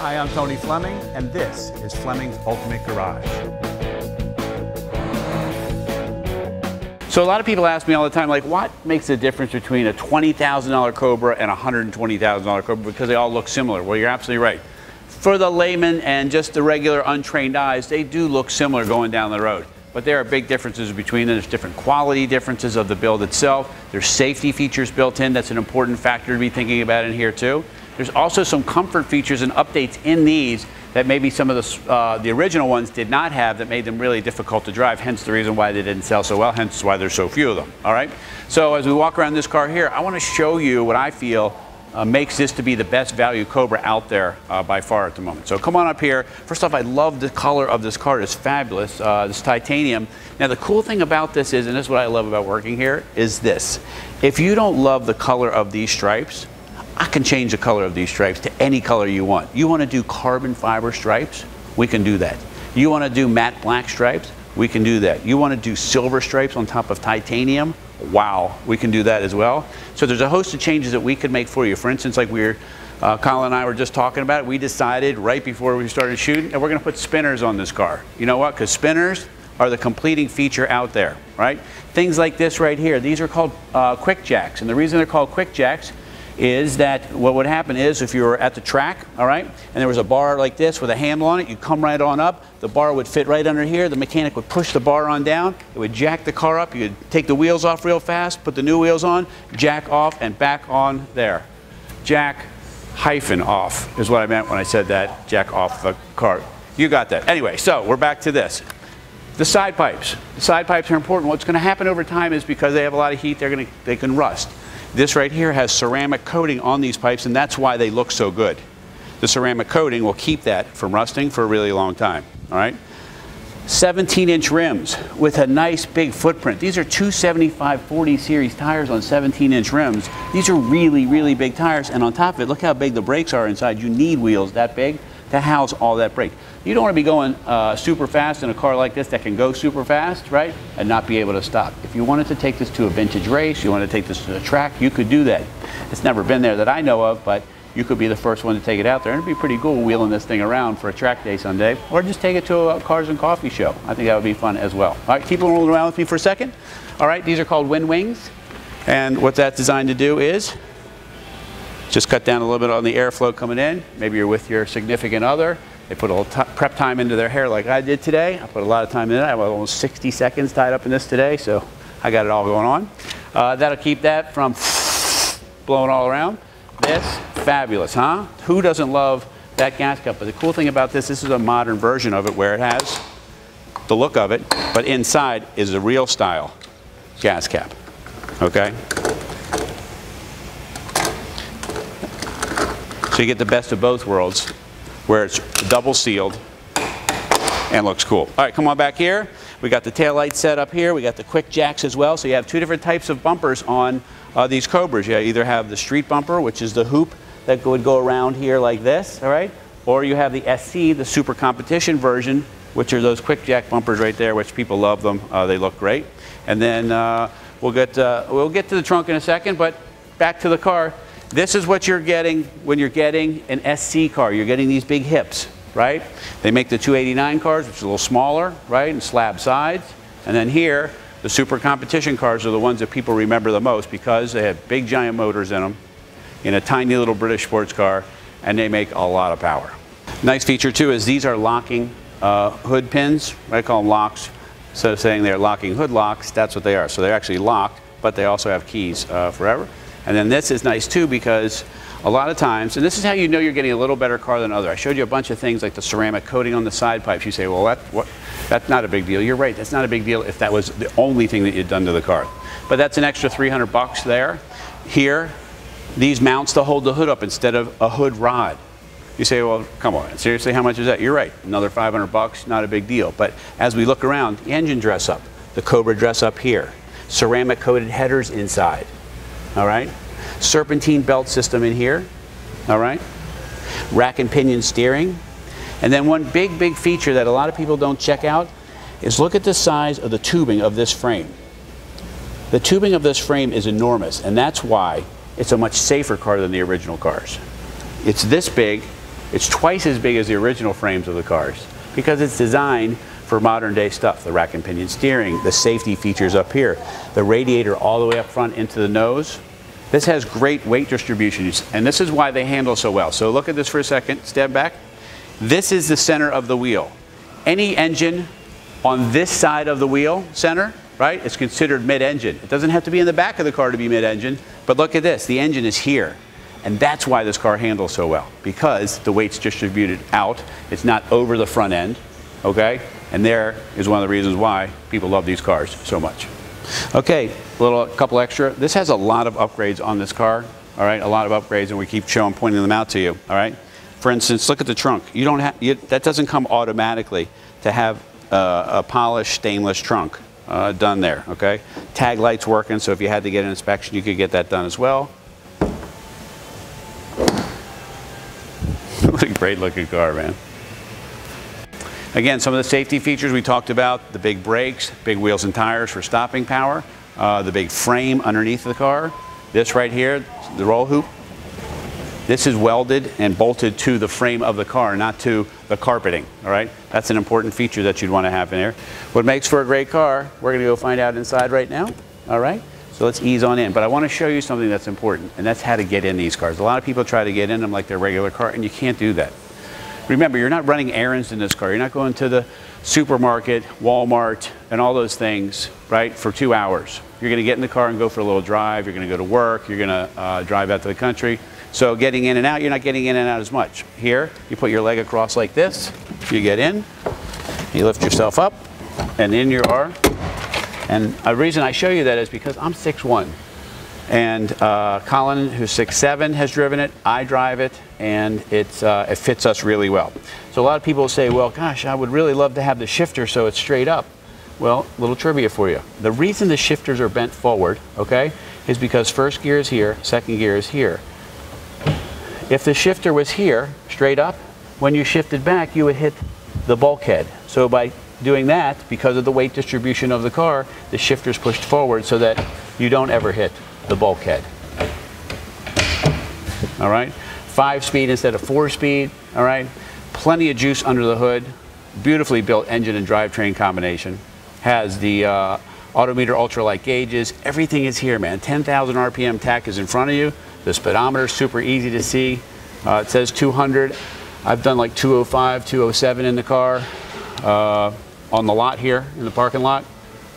Hi, I'm Tony Fleming, and this is Fleming's Ultimate Garage. So a lot of people ask me all the time, like, what makes the difference between a $20,000 Cobra and a $120,000 Cobra? Because they all look similar. Well, you're absolutely right. For the layman and just the regular untrained eyes, they do look similar going down the road. But there are big differences between them. There's different quality differences of the build itself. There's safety features built in. That's an important factor to be thinking about in here too. There's also some comfort features and updates in these that maybe some of the original ones did not have, that made them really difficult to drive, hence the reason why they didn't sell so well, hence why there's so few of them, all right? So as we walk around this car here, I want to show you what I feel makes this to be the best value Cobra out there by far at the moment. So come on up here. First off, I love the color of this car. It's fabulous, this titanium. Now the cool thing about this is, and this is what I love about working here, is this. If you don't love the color of these stripes, I can change the color of these stripes to any color you want. You want to do carbon fiber stripes? We can do that. You want to do matte black stripes? We can do that. You want to do silver stripes on top of titanium? Wow, we can do that as well. So there's a host of changes that we could make for you. For instance, like Colin and I were just talking about, we decided right before we started shooting that we're going to put spinners on this car. You know what? Because spinners are the completing feature out there, right? Things like this right here, these are called quick jacks. And the reason they're called quick jacks is that what would happen is if you were at the track, all right, and there was a bar like this with a handle on it, you'd come right on up, the bar would fit right under here, the mechanic would push the bar on down, it would jack the car up, you could take the wheels off real fast, put the new wheels on, jack off and back on there. Jack hyphen off is what I meant when I said that, jack off the car. You got that. Anyway, so we're back to this. The side pipes. The side pipes are important. What's going to happen over time is because they have a lot of heat, they can rust. This right here has ceramic coating on these pipes, and that's why they look so good. The ceramic coating will keep that from rusting for a really long time, all right? 17-inch rims with a nice big footprint. These are 275/40 series tires on 17-inch rims. These are really, really big tires, and on top of it, look how big the brakes are inside. You need wheels that big to house all that brake. You don't want to be going super fast in a car like this that can go super fast, right, and not be able to stop. If you wanted to take this to a vintage race, you want to take this to a track, you could do that. It's never been there that I know of, but you could be the first one to take it out there, and it'd be pretty cool wheeling this thing around for a track day someday, or just take it to a cars and coffee show. I think that would be fun as well. All right, keep rolling around with me for a second. All right, these are called wind wings, and what that's designed to do is just cut down a little bit on the airflow coming in. Maybe you're with your significant other. They put a little prep time into their hair like I did today. I put a lot of time in it. I have almost 60 seconds tied up in this today, so I got it all going on. That'll keep that from blowing all around. This, fabulous, huh? Who doesn't love that gas cap? But the cool thing about this is a modern version of it where it has the look of it, but inside is the real style gas cap, okay? So you get the best of both worlds, where it's double sealed and looks cool. All right, come on back here. We got the taillight set up here. We got the quick jacks as well. So you have two different types of bumpers on these Cobras. You either have the street bumper, which is the hoop that would go around here like this, all right? Or you have the SC, the super competition version, which are those quick jack bumpers right there, which people love them. They look great. And then we'll get to the trunk in a second, but back to the car. This is what you're getting when you're getting an SC car. You're getting these big hips, right? They make the 289 cars, which is a little smaller, right, and slab sides. And then here, the super competition cars are the ones that people remember the most because they have big giant motors in them in a tiny little British sports car, and they make a lot of power. Nice feature too is these are locking hood pins. I call them locks. Instead of saying they're locking hood locks, that's what they are. So they're actually locked, but they also have keys forever. And then this is nice too because a lot of times, and this is how you know you're getting a little better car than other. I showed you a bunch of things like the ceramic coating on the side pipes. You say, well, that's not a big deal. You're right, that's not a big deal if that was the only thing that you'd done to the car. But that's an extra 300 bucks there. Here, these mounts to hold the hood up instead of a hood rod. You say, well, come on, seriously, how much is that? You're right, another 500 bucks, not a big deal. But as we look around, the engine dress up, the Cobra dress up here, ceramic coated headers inside. All right, serpentine belt system in here, all right, rack and pinion steering. And then one big feature that a lot of people don't check out is look at the size of the tubing of this frame. The tubing of this frame is enormous, and that's why it's a much safer car than the original cars. It's this big, It's twice as big as the original frames of the cars because it's designed for modern day stuff. The rack and pinion steering, the safety features up here, the radiator all the way up front into the nose. This has great weight distribution, and this is why they handle so well. So look at this for a second, step back. This is the center of the wheel. Any engine on this side of the wheel center, right, is considered mid-engine. It doesn't have to be in the back of the car to be mid-engine, but look at this, the engine is here. And that's why this car handles so well, because the weight's distributed out. It's not over the front end, okay? And there is one of the reasons why people love these cars so much. Okay, couple extra. This has a lot of upgrades on this car, all right? A lot of upgrades, and we keep pointing them out to you, all right? For instance, look at the trunk. You don't have, that doesn't come automatically to have a polished stainless trunk done there, okay? Tag light's working, so if you had to get an inspection, you could get that done as well. What a great looking car, man. Again, some of the safety features we talked about, the big brakes, big wheels and tires for stopping power, the big frame underneath the car. This right here, the roll hoop. This is welded and bolted to the frame of the car, not to the carpeting, all right? That's an important feature that you'd want to have in there. What makes for a great car, we're gonna go find out inside right now, all right? So let's ease on in. But I want to show you something that's important, and that's how to get in these cars. A lot of people try to get in them like their regular car, and you can't do that. Remember, you're not running errands in this car. You're not going to the supermarket, Walmart, and all those things, right, for 2 hours. You're going to get in the car and go for a little drive. You're going to go to work. You're going to drive out to the country. So getting in and out, you're not getting in and out as much. Here, you put your leg across like this. You get in. You lift yourself up, and in you are. And the reason I show you that is because I'm 6'1", and Colin, who's 6'7", has driven it. I drive it, and it fits us really well. So a lot of people say, well, gosh, I would really love to have the shifter so it's straight up. Well, little trivia for you. The reason the shifters are bent forward, okay, is because first gear is here, second gear is here. If the shifter was here, straight up, when you shifted back, you would hit the bulkhead. So by doing that, because of the weight distribution of the car, the shifter's pushed forward so that you don't ever hit the bulkhead. All right, 5-speed instead of 4-speed. All right, plenty of juice under the hood. Beautifully built engine and drivetrain combination. Has the Autometer ultralight gauges. Everything is here, man. 10,000 RPM Tach is in front of you. The speedometer is super easy to see. It says 200. I've done like 205, 207 in the car. On the lot here, in the parking lot.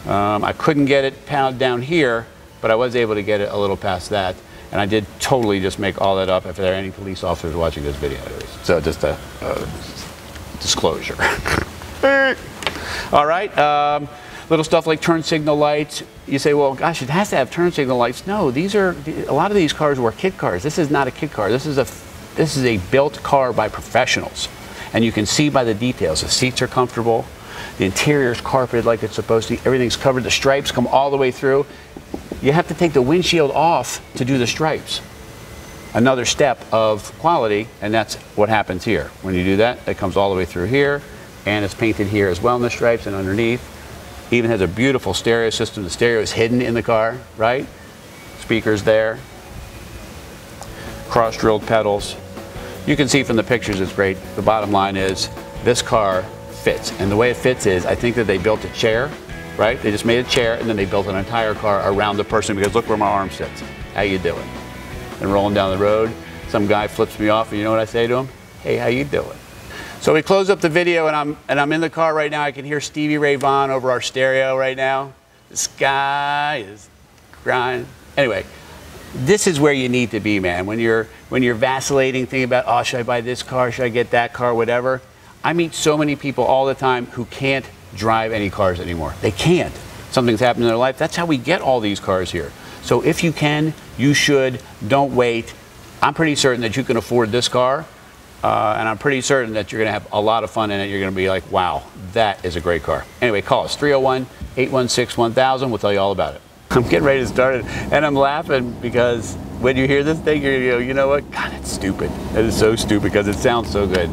I couldn't get it pounded down here, but I was able to get it a little past that. And I did totally just make all that up if there are any police officers watching this video. So just a disclosure. All right, little stuff like turn signal lights. You say, well, gosh, it has to have turn signal lights. No, a lot of these cars were kit cars. This is not a kit car. This is a built car by professionals. And you can see by the details, the seats are comfortable. The interior is carpeted like it's supposed to. Everything's covered. The stripes come all the way through. You have to take the windshield off to do the stripes. Another step of quality, and that's what happens here. When you do that, it comes all the way through here, and it's painted here as well in the stripes and underneath. Even has a beautiful stereo system. The stereo is hidden in the car, right? Speakers there. Cross-drilled pedals. You can see from the pictures it's great. The bottom line is this car fits. And the way it fits is, I think that they built a chair, right? They just made a chair and then they built an entire car around the person because look where my arm sits. How you doing? And rolling down the road, some guy flips me off and you know what I say to him? Hey, how you doing? So we close up the video and I'm in the car right now. I can hear Stevie Ray Vaughan over our stereo right now. The sky is crying. Anyway, this is where you need to be, man. When you're vacillating, thinking about, oh, should I buy this car? Should I get that car? Whatever. I meet so many people all the time who can't drive any cars anymore. They can't. Something's happened in their life. That's how we get all these cars here. So if you can, you should. Don't wait. I'm pretty certain that you can afford this car. And I'm pretty certain that you're going to have a lot of fun in it. You're going to be like, wow, that is a great car. Anyway, call us, 301-816-1000. We'll tell you all about it. I'm getting ready to start it, and I'm laughing because when you hear this thing, you're going to go, you know what? God, it's stupid. It is so stupid because it sounds so good.